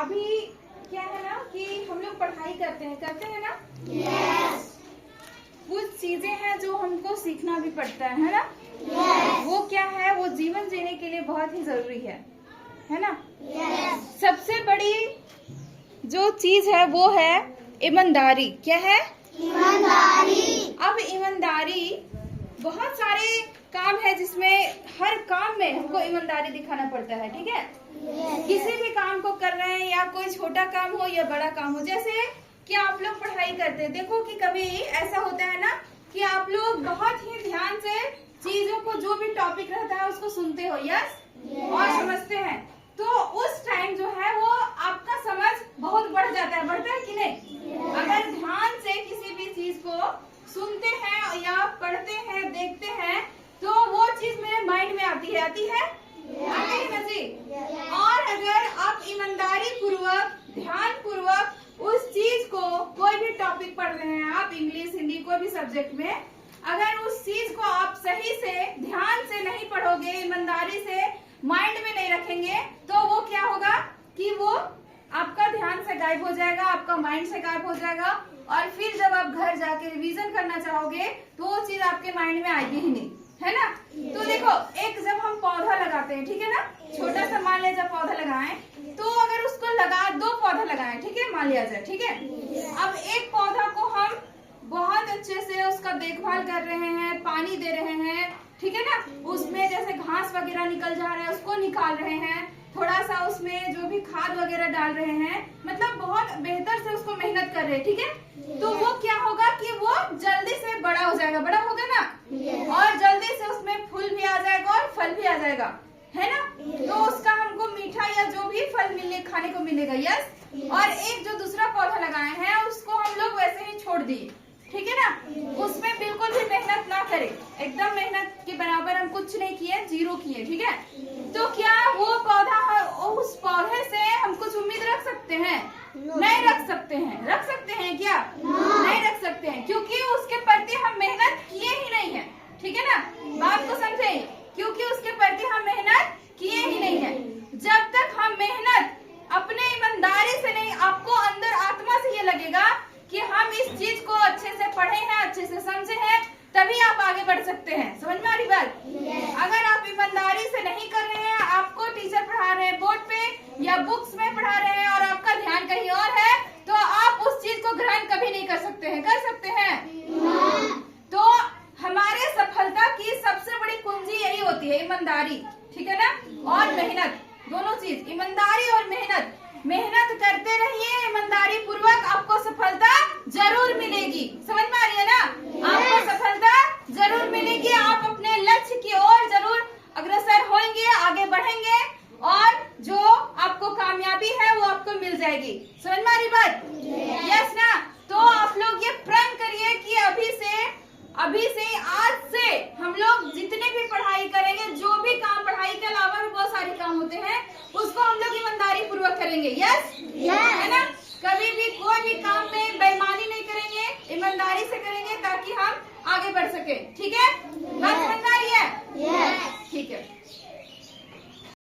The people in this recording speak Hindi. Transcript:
अभी क्या है ना कि हम लोग पढ़ाई करते हैं ना? Yes. कुछ चीजें हैं जो हमको सीखना भी पड़ता है ना? Yes. वो क्या है, वो जीवन जीने के लिए बहुत ही जरूरी है ना? Yes. सबसे बड़ी जो चीज है वो है ईमानदारी। क्या है? ईमानदारी। अब ईमानदारी, बहुत सारे काम है जिसमें हर काम में हमको ईमानदारी दिखाना पड़ता है, ठीक है? किसी भी काम को कर रहे हैं, या कोई छोटा काम हो या बड़ा काम हो। जैसे कि आप लोग पढ़ाई करते हैं, देखो कि कभी ऐसा होता है ना कि आप लोग बहुत ही ध्यान से चीजों को, जो भी टॉपिक रहता है उसको सुनते हो, यस, और समझते हैं। तो उस टाइम जो है वो आपका समझ बहुत बढ़ जाता है, बढ़ता है कि नहीं? अगर ध्यान से किसी भी चीज को सुनते हैं या पढ़ते हैं, देखते हैं, तो वो चीज मेरे माइंड में आती है आती है ना जी? और अगर आप ईमानदारी पूर्वक, ध्यान पूर्वक उस चीज को, कोई भी टॉपिक पढ़ रहे हैं आप, इंग्लिश, हिंदी, कोई भी सब्जेक्ट में, अगर उस चीज को आप सही से, ध्यान से नहीं पढ़ोगे, ईमानदारी से माइंड में नहीं रखेंगे, तो वो क्या होगा कि वो आपका ध्यान से गायब हो जाएगा, आपका माइंड से गायब हो जाएगा। और फिर जब आप घर जाके रिवीजन करना चाहोगे तो वो चीज आपके माइंड में आएगी ही नहीं, है ना? तो देखो, एक जब हम पौधा लगाते हैं, ठीक है ना, छोटा सा मान लिया जब पौधा लगाएं, तो अगर उसको दो पौधा लगाएं, ठीक है, मान लिया जाए, ठीक है। अब एक पौधा को हम बहुत अच्छे से उसका देखभाल कर रहे हैं, पानी दे रहे हैं, ठीक है ना, उसमें जैसे घास वगैरह निकल जा रहा है उसको निकाल रहे हैं, थोड़ा सा उसमें जो भी खाद वगैरह डाल रहे हैं, मतलब बहुत बेहतर से उसको मेहनत कर रहे हैं, ठीक है। तो वो क्या होगा कि वो जल्दी से बड़ा हो जाएगा, बड़ा होगा ना, और जल्दी से उसमें फूल भी आ जाएगा और फल भी आ जाएगा, है ना? तो उसका हमको मीठा या जो भी फल खाने को मिलेगा, यस। और एक जो दूसरा पौधा लगाए हैं उसको हम लोग वैसे ही छोड़ दिए, ठीक है ना, उसमें बिल्कुल भी मेहनत ना करें, एकदम मेहनत के बराबर हम कुछ नहीं किए, जीरो किए, ठीक है। तो क्या वो पौधा, उस पौधे से हम कुछ उम्मीद रख सकते हैं? नहीं रख सकते हैं। रख सकते हैं क्या? नहीं रख सकते हैं, क्योंकि उसके प्रति हम मेहनत किए ही नहीं है, ठीक है ना? बात को समझे, क्योंकि उसके प्रति हम मेहनत किए ही नहीं है। जब तक हम मेहनत अपने ईमानदारी से नहीं, आपको अंदर आत्मा से ये लगेगा कि हम इस चीज को अच्छे से पढ़े हैं, अच्छे से समझे हैं, तभी आप आगे बढ़ सकते हैं। समझ में आ रही बात? अगर आप ईमानदारी से नहीं कर रहे हैं, आपको टीचर पढ़ा रहे हैं बोर्ड पे या बुक्स में पढ़ा रहे हैं और आपका ध्यान कहीं और है, तो आप उस चीज को ग्रहण कभी नहीं कर सकते हैं। कर सकते हैं? तो हमारे सफलता की सबसे बड़ी कुंजी यही होती है, ईमानदारी, ठीक है ना, और मेहनत, दोनों चीज, ईमानदारी और मेहनत। मेहनत करते रहिए ईमानदारी पूर्वक, आपको सफलता जरूर मिलेगी। समझ में आ रही है ना? आपको सफलता जरूर मिलेगी, आप अपने लक्ष्य की ओर जरूर अग्रसर होंगे, आगे बढ़ेंगे, और जो आपको कामयाबी है वो आपको मिल जाएगी। समझ में आ रही बात? यस ना? तो आप लोग ये प्रण करिए कि अभी से आज से हम लोग जितने भी पढ़ाई करेंगे, जो भी काम, पढ़ाई के अलावा भी बहुत सारे काम होते हैं, उसको हम लोग ईमानदारी पूर्वक करेंगे, यस, है ना? कभी भी कोई भी काम में बेईमानी नहीं करेंगे, ईमानदारी से करेंगे ताकि हम आगे बढ़ सके, ठीक है? बात समझ में आ रही है? ठीक है।